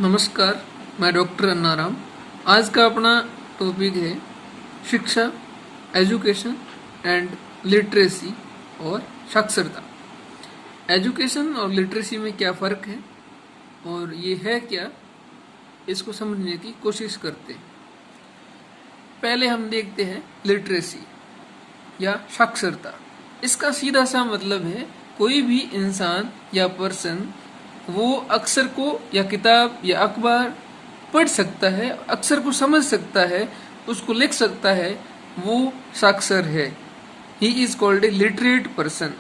नमस्कार, मैं डॉक्टर अन्नाराम। आज का अपना टॉपिक है शिक्षा, एजुकेशन एंड लिटरेसी और साक्षरता। एजुकेशन और लिटरेसी में क्या फ़र्क है और ये है क्या, इसको समझने की कोशिश करते हैं। पहले हम देखते हैं लिटरेसी या साक्षरता। इसका सीधा सा मतलब है कोई भी इंसान या पर्सन वो अक्षर को या किताब या अखबार पढ़ सकता है, अक्षर को समझ सकता है, उसको लिख सकता है, वो साक्षर है। He is called a literate person.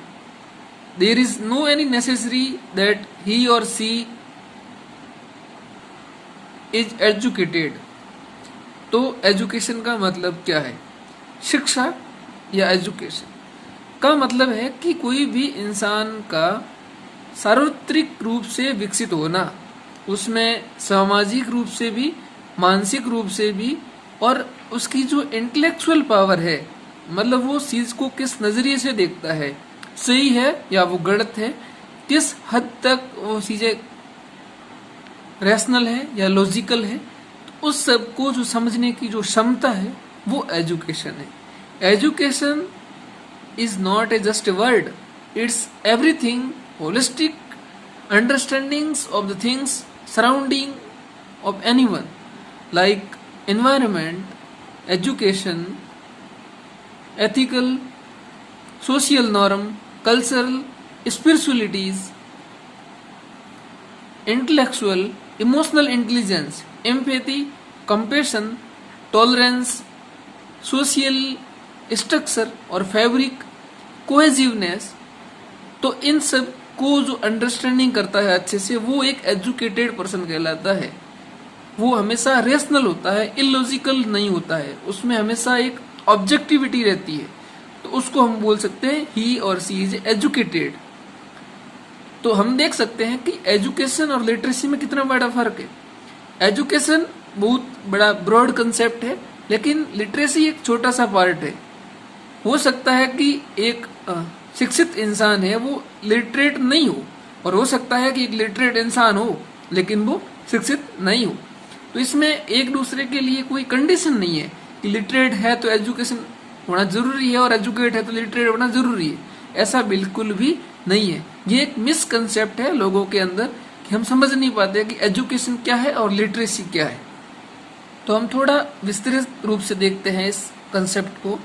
There is no any necessary that he और सी इज एजुकेटेड। तो एजुकेशन का मतलब क्या है? शिक्षा या एजुकेशन का मतलब है कि कोई भी इंसान का सार्वत्रिक रूप से विकसित होना, उसमें सामाजिक रूप से भी, मानसिक रूप से भी, और उसकी जो इंटेलेक्चुअल पावर है, मतलब वो चीज को किस नजरिए से देखता है, सही है या वो गलत है, किस हद तक वो चीजें रैशनल है या लॉजिकल है, तो उस सब को जो समझने की जो क्षमता है वो एजुकेशन है। Education is not a just a word, it's everything, holistic understandings of the things surrounding of anyone, like environment, education, ethical, social norm, cultural, spiritualities, intellectual, emotional intelligence, empathy, compassion, tolerance, social structure और fabric, cohesiveness। तो इन सब को जो understanding करता है अच्छे से, वो एक एजुकेटेड पर्सन कहलाता है। वो हमेशा रेशनल होता है, इलॉजिकल नहीं होता है, उसमें हमेशा एक ऑब्जेक्टिविटी रहती है। तो उसको हम बोल सकते हैं ही और सी इज एजुकेटेड। तो हम देख सकते हैं कि एजुकेशन और लिटरेसी में कितना बड़ा फर्क है। एजुकेशन बहुत बड़ा ब्रॉड कंसेप्ट है, लेकिन लिटरेसी एक छोटा सा पार्ट है। हो सकता है कि एक शिक्षित इंसान है वो लिटरेट नहीं हो, और हो सकता है कि एक लिटरेट इंसान हो लेकिन वो शिक्षित नहीं हो। तो इसमें एक दूसरे के लिए कोई कंडीशन नहीं है कि लिटरेट है तो एजुकेशन होना जरूरी है और एजुकेट है तो लिटरेट होना जरूरी है। ऐसा बिल्कुल भी नहीं है। ये एक मिसकंसेप्ट है लोगों के अंदर कि हम समझ नहीं पाते कि एजुकेशन क्या है और लिटरेसी क्या है। तो हम थोड़ा विस्तृत रूप से देखते हैं इस कंसेप्ट को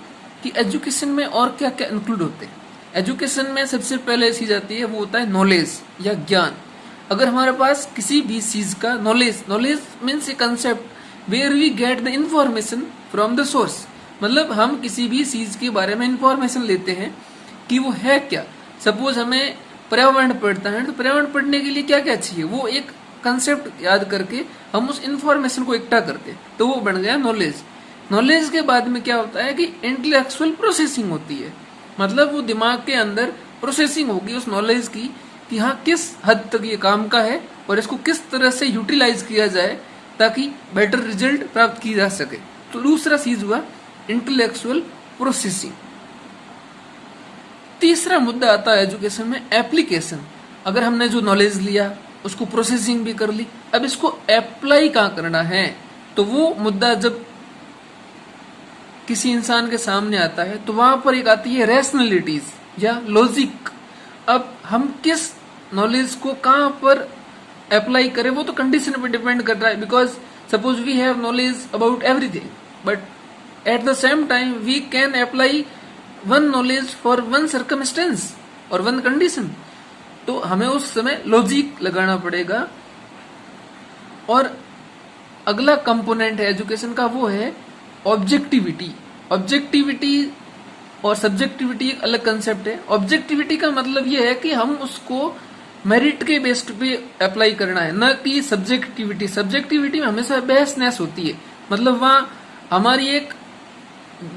कि एजुकेशन में और क्या क्या इंक्लूड होते हैं। एजुकेशन में सबसे पहले चीज आती है वो होता है नॉलेज या ज्ञान। अगर हमारे पास किसी भी चीज का knowledge means a concept where we get the information from the source, मतलब हम किसी भी चीज के बारे में इंफॉर्मेशन लेते हैं कि वो है क्या। सपोज हमें पर्यावरण पढ़ता है तो पर्यावरण पढ़ने के लिए क्या क्या चाहिए, वो एक कंसेप्ट याद करके हम उस इंफॉर्मेशन को इकट्ठा करते, तो वो बन गया नॉलेज। नॉलेज के बाद में क्या होता है कि इंटेलेक्चुअल प्रोसेसिंग होती है, मतलब वो दिमाग के अंदर प्रोसेसिंग होगी उस नॉलेज की कि हाँ किस हद तक ये काम का है और इसको किस तरह से यूटिलाइज किया जाए ताकि बेटर रिजल्ट प्राप्त की जा सके। तो दूसरा चीज हुआ इंटेलेक्चुअल प्रोसेसिंग। तीसरा मुद्दा आता है एजुकेशन में एप्लीकेशन। अगर हमने जो नॉलेज लिया उसको प्रोसेसिंग भी कर ली, अब इसको अप्लाई कहाँ करना है, तो वो मुद्दा जब किसी इंसान के सामने आता है तो वहां पर एक आती है रैशनैलिटीज या लॉजिक। अब हम किस नॉलेज को कहां पर अप्लाई करें वो तो कंडीशन पे डिपेंड कर रहा है, because suppose we have knowledge about everything but at the same time we can apply one knowledge for one circumstance और वन कंडीशन। तो हमें उस समय लॉजिक लगाना पड़ेगा। और अगला कंपोनेंट है एजुकेशन का वो है ऑब्जेक्टिविटी। ऑब्जेक्टिविटी और सब्जेक्टिविटी एक अलग कंसेप्ट है। ऑब्जेक्टिविटी का मतलब ये है कि हम उसको मेरिट के बेस्ड पे अप्लाई करना है, न कि सब्जेक्टिविटी। सब्जेक्टिविटी में हमेशा बहसनेस होती है, मतलब वहाँ हमारी एक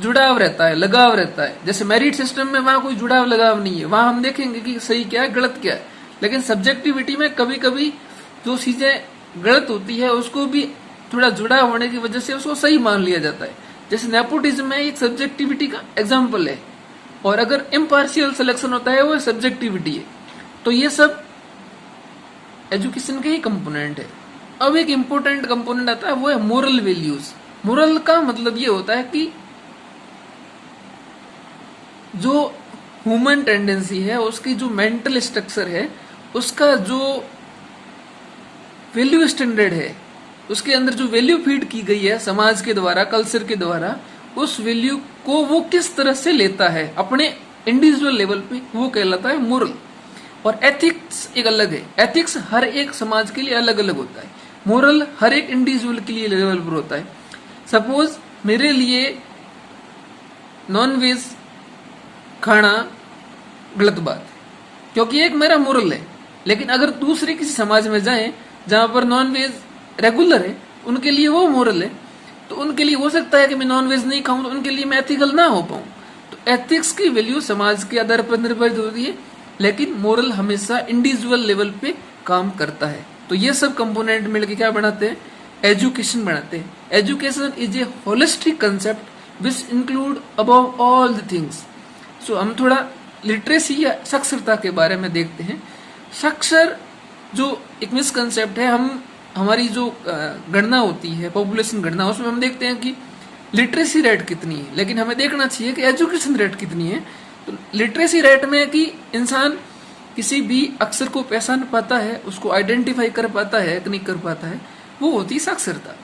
जुड़ाव रहता है, लगाव रहता है। जैसे मेरिट सिस्टम में वहाँ कोई जुड़ाव लगाव नहीं है, वहाँ हम देखेंगे कि सही क्या है गलत क्या है। लेकिन सब्जेक्टिविटी में कभी कभी जो चीजें गलत होती है उसको भी थोड़ा जुड़ाव होने की वजह से उसको सही मान लिया जाता है। जैसे नेपोटिज्म में एक सब्जेक्टिविटी का एग्जाम्पल है, और अगर इम्पार्शियल सिलेक्शन होता है वो सब्जेक्टिविटी है। तो ये सब एजुकेशन के ही कंपोनेंट है। अब एक इम्पोर्टेंट कंपोनेंट आता है, वो है मोरल वैल्यूज। मोरल का मतलब ये होता है कि जो ह्यूमन टेंडेंसी है, उसकी जो मेंटल स्ट्रक्चर है, उसका जो वैल्यू स्टैंडर्ड है, उसके अंदर जो वैल्यू फीड की गई है समाज के द्वारा, कल्चर के द्वारा, उस वैल्यू को वो किस तरह से लेता है अपने इंडिविजुअल लेवल पे, वो कहलाता है मोरल। और एथिक्स एक अलग है। एथिक्स हर एक समाज के लिए अलग अलग होता है, मोरल हर एक इंडिविजुअल के लिए लेवल पर होता है। सपोज मेरे लिए नॉन वेज खाना गलत बात है, क्योंकि एक मेरा मोरल है। लेकिन अगर दूसरे किसी समाज में जाएं जहां पर नॉन वेज रेगुलर है, उनके लिए वो मोरल है, तो उनके लिए हो सकता है कि मैं नॉन वेज नहीं खाऊं, तो उनके लिए मैं एथिकल ना हो पाऊं। तो एथिक्स की वैल्यू समाज के आधार पर निर्भर होती है, लेकिन मोरल हमेशा इंडिविजुअल लेवल पे काम करता है। तो ये सब कंपोनेंट मिलकर क्या बनाते हैं? एजुकेशन बनाते हैं। Education is a holistic concept which include above all the things. So हम थोड़ा लिटरेसी या साक्षरता के बारे में देखते हैं। साक्षर जो एक मिसकंसेप्ट है, हमारी जो गणना होती है, पॉपुलेशन गणना, उसमें हम देखते हैं कि लिटरेसी रेट कितनी है, लेकिन हमें देखना चाहिए कि एजुकेशन रेट कितनी है। तो लिटरेसी रेट में कि इंसान किसी भी अक्षर को पहचान पाता है, उसको आइडेंटिफाई कर पाता है कि नहीं कर पाता है, वो होती है साक्षरता।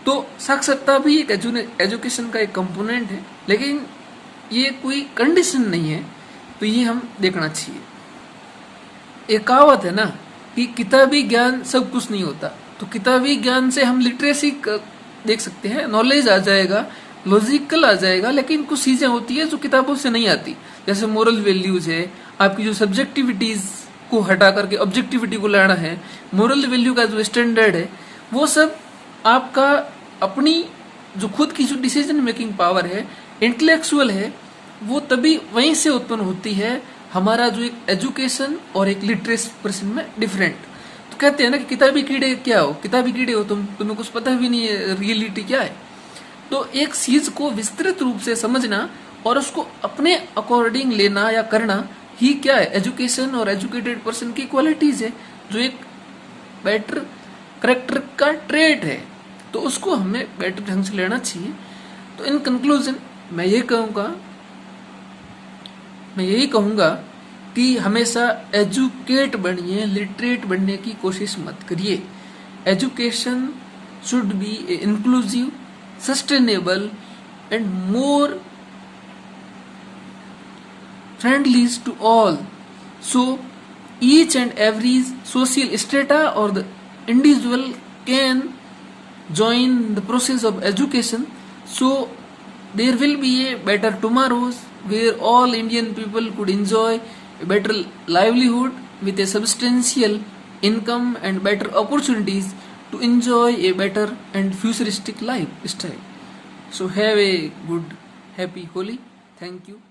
तो साक्षरता भी एक एजुकेशन का एक कंपोनेंट है, लेकिन ये कोई कंडीशन नहीं है, तो ये हम देखना चाहिए। एक कहावत है ना कि किताबी ज्ञान सब कुछ नहीं होता। तो किताबी ज्ञान से हम लिटरेसी देख सकते हैं, नॉलेज आ जाएगा, लॉजिकल आ जाएगा, लेकिन कुछ चीजें होती है जो किताबों से नहीं आती, जैसे मोरल वैल्यूज है, आपकी जो सब्जेक्टिविटीज को हटा करके ऑब्जेक्टिविटी को लाना है, मोरल वैल्यू का जो स्टैंडर्ड है, वो सब आपका अपनी जो खुद की जो डिसीजन मेकिंग पावर है, इंटेलेक्चुअल है, वो तभी वहीं से उत्पन्न होती है। हमारा जो एक एजुकेशन और एक लिटरेस पर्सन में डिफरेंट। तो कहते हैं ना कि किताबी कीड़े क्या हो, किताबी कीड़े हो तुम्हें कुछ पता भी नहीं है रियलिटी क्या है। तो एक चीज को विस्तृत रूप से समझना और उसको अपने अकॉर्डिंग लेना या करना ही क्या है, एजुकेशन और एजुकेटेड पर्सन की क्वालिटीज है, जो एक बेटर करेक्टर का ट्रेट है। तो उसको हमें बेटर ढंग से लेना चाहिए। तो इन कंक्लूजन मैं यही कहूंगा कि हमेशा एजुकेट बनिए, लिटरेट बनने की कोशिश मत करिए। Education should be inclusive, sustainable and more friendly to all. So each and every social strata or the individual can join the process of education. So there will be a better tomorrows where all Indian people could enjoy a better livelihood with a substantial income and better opportunities to enjoy a better and futuristic lifestyle. So have a good happy Holi. Thank you.